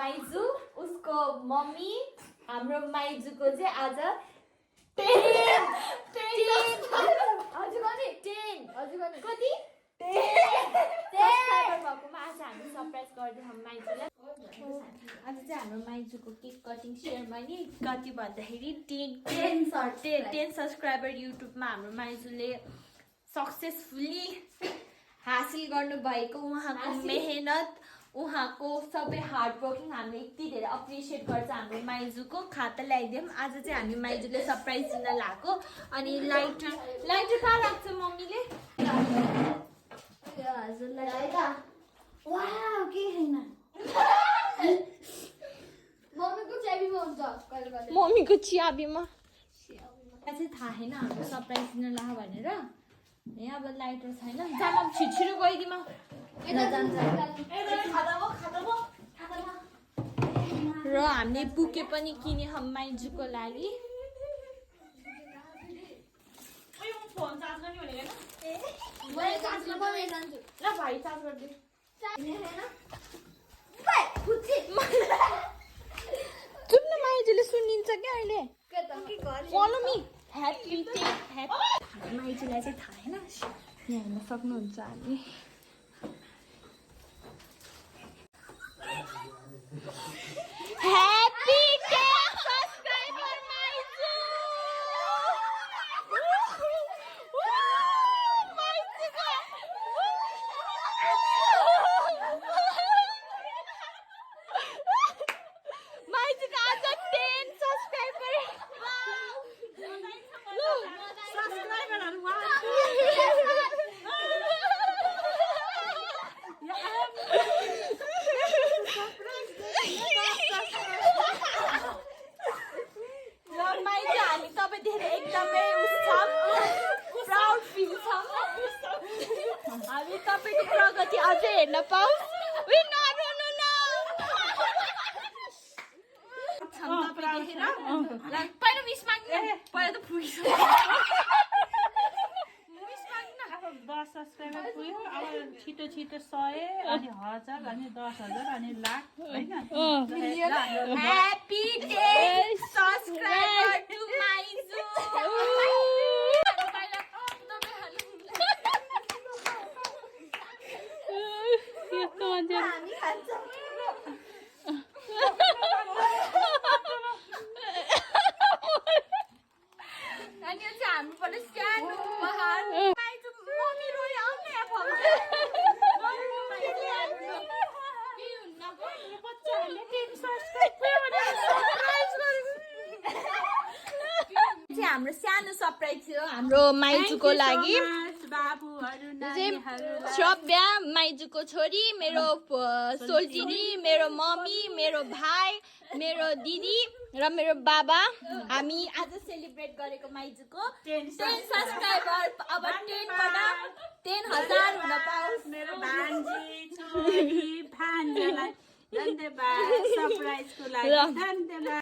माइजू उसको मम्मी हाम्रो माइजूको चाहिँ आज 10 कति 10 सब्सक्राइबर भएकोमा आज हामी सरप्राइज गर्दैछौँ माइजूलाई। आज चाहिँ हाम्रो माइजूको केक कटिङ सेयरमनी कति भन्दाखेरि 10 सब्सक्राइबर युट्युबमा हाम्रो माइजूले सक्सेसफुली हासिल गर्नुभएको उहाँको मेहनत उहाँको सबै हार्ड वर्किङ हामीले यति धेरै अप्रिसिएट गर्छ हाम्रो माइजूको। खाता ल्याइदियौँ। आज चाहिँ हामी माइजूले सरप्राइज दिन लागेको। अनि लाइटर कहाँ राख्छ मम्मीले? मम्मीको च्याबीमा चाहिँ थाहा छैन हाम्रो सरप्राइज दिन ला भनेर। यहाँ अब लाइटर छैन। जामा छिटो गइदिमा र हामीले बुके पनि किने हम माइजूको लागि। चुप्न माइजूले सुनिन्छ क्या अहिले। फलो मी ह्याप्पी माइजूलाई चाहिँ थाहा छैन। यहाँ हेर्न सक्नुहुन्छ हामी Happy 10 subscriber माइजू। माइजूको आज 10 सब्सक्राइबर। हामी तपाईको प्रगति अझै हेर्न पाऊ। पहिला विस माग्नु पहिला त पुग्यो। 10 सब्सक्राइबर पुग्यो। अब छिटो 100 अनि 1000 अनि 10,000 अनि लाख हैन। ह्यापी 10 सब्सक्राइबर टु माइजू। अनि यो चाहिँ हामीबाट सानो उपहार। माइजू मम्मी रोयो आउन यहाँ फल। हाम्रो सानो सरप्राइज थियो हाम्रो माइजूको लागि। श्रव्या माइजूको छोरी, मेरो सोल्टिनी, मेरो मम्मी, मेरो भाइ, मेरो दिदी र मेरो बाबा। हामी आज सेलिब्रेट गरेको माइजूको 10 सब्सक्राइबर। अब 10 बाट 10,000 हुन पाओस्। मेरो भान्जी छोरी भान्जालाई धन्यवाद सरप्राइजको लागि धन्यवाद।